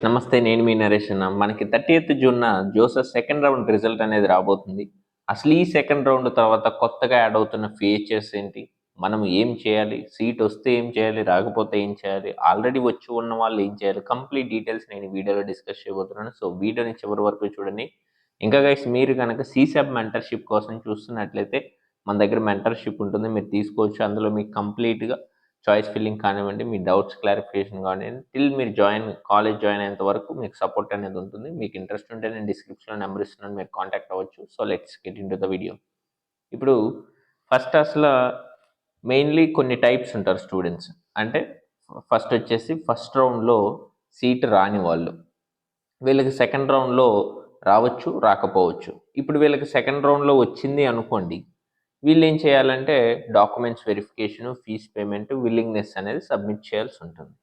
నమస్తే. నేను మీ నరేష్ అన్న. మనకి 30th జూన్న జోసెఫ్ సెకండ్ రౌండ్ రిజల్ట్ అనేది రాబోతుంది. అసలు ఈ సెకండ్ రౌండ్ తర్వాత కొత్తగా యాడ్ అవుతున్న ఫీచర్స్ ఏంటి? మనం ఏం చేయాలి? సీట్ వస్తే ఏం చేయాలి? రాకపోతే ఏం చేయాలి? ఆల్రెడీ వచ్చి ఉన్న వాళ్ళు ఏం చేయాలి? కంప్లీట్ డీటెయిల్స్ నేను ఈ వీడియోలో డిస్కస్ చేయబోతున్నాను. సో వీడియోని చివరి వరకు చూడండి. ఇంకా గైస్ మీరు కనుక సీసాబ్ మెంటర్‌షిప్ కోసం చూస్తున్నట్లయితే మన దగ్గర మెంటర్‌షిప్ ఉంటుంది. మీరు తీసుకోవచ్చు. అందులో మీకు కంప్లీట్‌గా చాయిస్ ఫిల్లింగ్ కానివ్వండి, మీ డౌట్స్ క్లారిఫికేషన్ కానివ్వండి, టిల్ మీరు కాలేజ్ జాయిన్ అయ్యేంత వరకు మీకు సపోర్ట్ అనేది ఉంటుంది. మీకు ఇంట్రెస్ట్ ఉంటే నేను డిస్క్రిప్షన్‌లో నెంబర్ ఇస్తున్నాను, మీరు కాంటాక్ట్ అవ్వచ్చు. So let's get into the video. ఇప్పుడు ఫస్ట్ అసలు మెయిన్లీ కొన్ని టైప్స్ ఉంటారు స్టూడెంట్స్. అంటే ఫస్ట్ వచ్చేసి ఫస్ట్ రౌండ్లో సీట్ రాని వాళ్ళు, వీళ్ళకి సెకండ్ రౌండ్లో రావచ్చు, రాకపోవచ్చు. ఇప్పుడు వీళ్ళకి సెకండ్ రౌండ్లో వచ్చింది అనుకోండి, వీళ్ళు ఏం చేయాలంటే documents verification, fees payment, willingness అనేది సబ్మిట్ చేయాల్సి ఉంటుంది.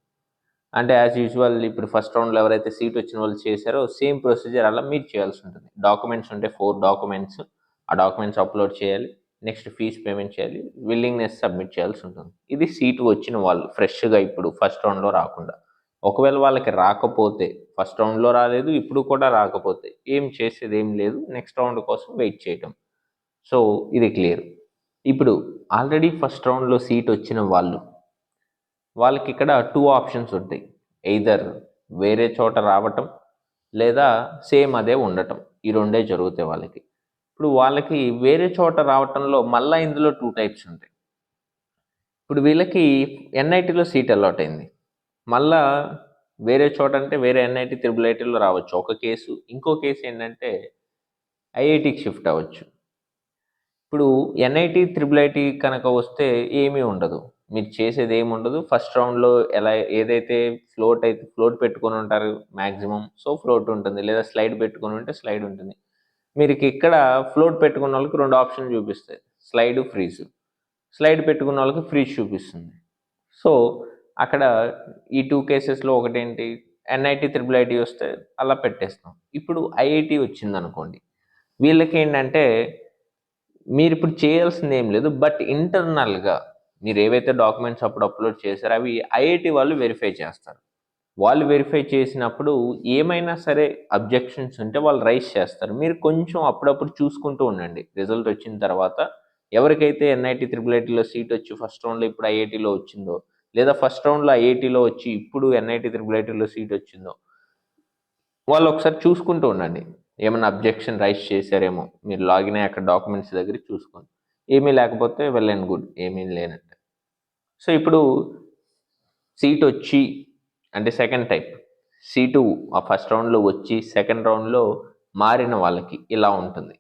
అంటే యాజ్ యూజువల్ ఇప్పుడు ఫస్ట్ రౌండ్లో ఎవరైతే సీట్ వచ్చిన వాళ్ళు చేశారో సేమ్ ప్రొసీజర్ అలా మీరు చేయాల్సి ఉంటుంది. డాక్యుమెంట్స్ ఉంటే 4 డాక్యుమెంట్స్, ఆ డాక్యుమెంట్స్ అప్లోడ్ చేయాలి. నెక్స్ట్ ఫీజ్ పేమెంట్ చేయాలి, విల్లింగ్నెస్ సబ్మిట్ చేయాల్సి ఉంటుంది. ఇది సీటు వచ్చిన వాళ్ళు ఫ్రెష్గా ఇప్పుడు ఫస్ట్ రౌండ్లో రాకుండా. ఒకవేళ వాళ్ళకి రాకపోతే, ఫస్ట్ రౌండ్లో రాలేదు, ఇప్పుడు కూడా రాకపోతే ఏం చేసేది ఏం లేదు, నెక్స్ట్ రౌండ్ కోసం వెయిట్ చేయటం. సో ఇది క్లియర్. ఇప్పుడు ఆల్రెడీ ఫస్ట్ రౌండ్లో సీట్ వచ్చిన వాళ్ళకి ఇక్కడ 2 ఆప్షన్స్ ఉంటాయి. ఎయిదర్ వేరే చోట రావటం, లేదా సేమ్ అదే ఉండటం. ఈ రెండే జరుగుతాయి వాళ్ళకి. ఇప్పుడు వాళ్ళకి వేరే చోట రావటంలో మళ్ళీ ఇందులో 2 టైప్స్ ఉంటాయి. ఇప్పుడు వీళ్ళకి ఎన్ఐటీలో సీట్ అలాట్ అయింది. మళ్ళా వేరే చోట అంటే వేరే ఎన్ఐటీ, త్రిబుల్ ఐటీలో రావచ్చు ఒక కేసు. ఇంకో కేసు ఏంటంటే ఐఐటీకి షిఫ్ట్ అవ్వచ్చు. ఇప్పుడు ఎన్ఐటీ, త్రిబుల్ ఐటీ కనుక వస్తే ఏమీ ఉండదు, మీరు చేసేది ఏమి ఉండదు. ఫస్ట్ రౌండ్లో ఎలా ఏదైతే ఫ్లోట్ పెట్టుకొని ఉంటారు మ్యాక్సిమం, సో ఫ్లోట్ ఉంటుంది, లేదా స్లైడ్ పెట్టుకొని ఉంటే స్లైడ్ ఉంటుంది. మీరు ఇక్కడ ఫ్లోట్ పెట్టుకున్న వాళ్ళకి 2 ఆప్షన్లు చూపిస్తాయి, స్లైడ్, ఫ్రీజ్. స్లైడ్ పెట్టుకున్న వాళ్ళకి ఫ్రీజ్ చూపిస్తుంది. సో అక్కడ ఈ 2 కేసెస్లో ఒకటేంటి, ఎన్ఐటీ, త్రిబుల్ ఐటీ వస్తే అలా పెట్టేస్తాం. ఇప్పుడు ఐఐటీ వచ్చింది అనుకోండి, వీళ్ళకి ఏంటంటే మీరు ఇప్పుడు చేయాల్సింది ఏం లేదు, బట్ ఇంటర్నల్గా మీరు ఏవైతే డాక్యుమెంట్స్ అప్పుడు అప్లోడ్ చేశారో అవి ఐఐటి వాళ్ళు వెరిఫై చేస్తారు. వాళ్ళు వెరిఫై చేసినప్పుడు ఏమైనా సరే అబ్జెక్షన్స్ ఉంటే వాళ్ళు రైజ్ చేస్తారు. మీరు కొంచెం అప్పుడప్పుడు చూసుకుంటూ ఉండండి. రిజల్ట్ వచ్చిన తర్వాత ఎవరికైతే ఎన్ఐటి, త్రిబుల్ ఐటీలో సీట్ వచ్చి ఫస్ట్ రౌండ్లో ఇప్పుడు ఐఐటీలో వచ్చిందో, లేదా ఫస్ట్ రౌండ్లో ఐఐటీలో వచ్చి ఇప్పుడు ఎన్ఐటి, త్రిబుల్ ఐటీలో సీట్ వచ్చిందో, వాళ్ళు ఒకసారి చూసుకుంటూ ఉండండి. ఏమైనా అబ్జెక్షన్ రైజ్ చేశారేమో, మీరు లాగిన్ అయ్యి అక్కడ డాక్యుమెంట్స్ దగ్గర చూసుకోండి. ఏమీ లేకపోతే వెల్ అండ్ గుడ్, ఏమీ లేనట్టే. సో ఇప్పుడు సీట్ వచ్చి అంటే సెకండ్ టైప్, సీటు ఆ ఫస్ట్ రౌండ్లో వచ్చి సెకండ్ రౌండ్లో మారిన వాళ్ళకి ఇలా ఉంటుంది.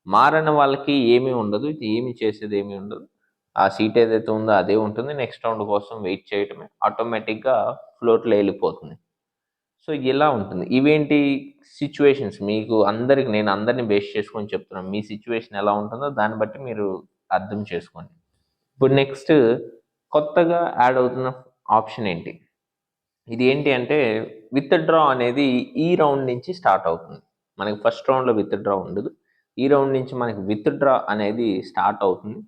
మారిన వాళ్ళకి ఏమీ ఉండదు, ఏమి చేసేది ఏమీ ఉండదు. ఆ సీట్ ఏదైతే ఉందో అదే ఉంటుంది. నెక్స్ట్ రౌండ్ కోసం వెయిట్ చేయటమే, ఆటోమేటిక్గా ఫ్లోట్లో వెళ్ళిపోతుంది. సో ఇలా ఉంటుంది. ఇవేంటి సిచ్యువేషన్స్, మీకు అందరికి నేను అందరిని బేస్ చేసుకొని చెప్తున్నాను. మీ సిచ్యువేషన్ ఎలా ఉంటుందో దాన్ని బట్టి మీరు అర్థం చేసుకోండి. ఇప్పుడు నెక్స్ట్ కొత్తగా యాడ్ అవుతున్న ఆప్షన్ ఏంటి, ఇది ఏంటి అంటే విత్డ్రా అనేది ఈ రౌండ్ నుంచి స్టార్ట్ అవుతుంది. మనకి ఫస్ట్ రౌండ్లో విత్డ్రా ఉండదు, ఈ రౌండ్ నుంచి మనకి విత్డ్రా అనేది స్టార్ట్ అవుతుంది.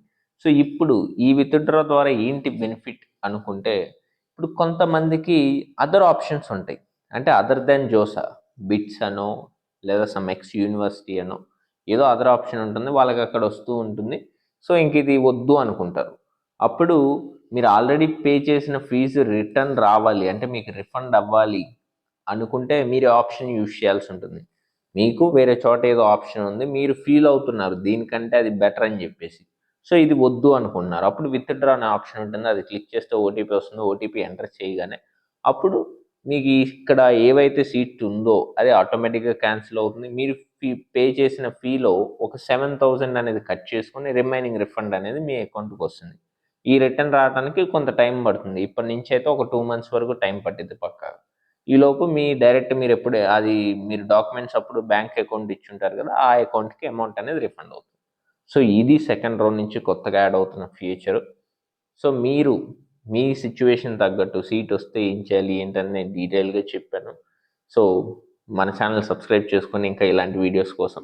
సో ఇప్పుడు ఈ విత్డ్రా ద్వారా ఏంటి బెనిఫిట్ అనుకుంటే, ఇప్పుడు కొంతమందికి అదర్ ఆప్షన్స్ ఉంటాయి. అంటే అదర్ దెన్ జోసా, బిట్స్ అనో లేదా సమ్ ఎక్స్ యూనివర్సిటీ అనో ఏదో అదర్ ఆప్షన్ ఉంటుంది, వాళ్ళకి అక్కడ వస్తూ ఉంటుంది. సో ఇంక ఇది వద్దు అనుకుంటారు. అప్పుడు మీరు ఆల్రెడీ పే చేసిన ఫీజు రిటర్న్ రావాలి అంటే మీకు రిఫండ్ అవ్వాలి అనుకుంటే మీరు ఆప్షన్ యూజ్ చేయాల్సి ఉంటుంది. మీకు వేరే చోట ఏదో ఆప్షన్ ఉంది, మీరు ఫీల్ అవుతున్నారు దీనికంటే అది బెటర్ అని చెప్పేసి, సో ఇది వద్దు అనుకుంటున్నారు. అప్పుడు విత్డ్రా అనే ఆప్షన్ ఉంటుంది, అది క్లిక్ చేస్తే ఓటీపీ వస్తుంది. ఓటీపీ ఎంటర్ చేయగానే అప్పుడు మీకు ఇక్కడ ఏవైతే సీట్ ఉందో అది ఆటోమేటిక్గా క్యాన్సిల్ అవుతుంది. మీరు పే చేసిన ఫీలో ఒక 7,000 అనేది కట్ చేసుకొని రిమైనింగ్ రిఫండ్ అనేది మీ అకౌంట్కి వస్తుంది. ఈ రిటర్న్ రావడానికి కొంత టైం పడుతుంది. ఇప్పటి నుంచి అయితే ఒక 2 months వరకు టైం పట్టింది పక్కా. ఈలోపు మీరు ఎప్పుడే అది మీరు డాక్యుమెంట్స్ అప్పుడు బ్యాంక్ అకౌంట్ ఇచ్చుంటారు కదా, ఆ అకౌంట్కి అమౌంట్ అనేది రిఫండ్ అవుతుంది. సో ఇది సెకండ్ రౌండ్ నుంచి కొత్తగా యాడ్ అవుతున్న ఫీచర్. సో మీరు మీ సిచ్యువేషన్ తగ్గట్టు సీట్ వస్తే ఏం చేయాలి ఏంటని నేను డీటెయిల్గా చెప్పాను. సో మన ఛానల్ సబ్స్క్రైబ్ చేసుకొని ఇంకా ఇలాంటి వీడియోస్ కోసం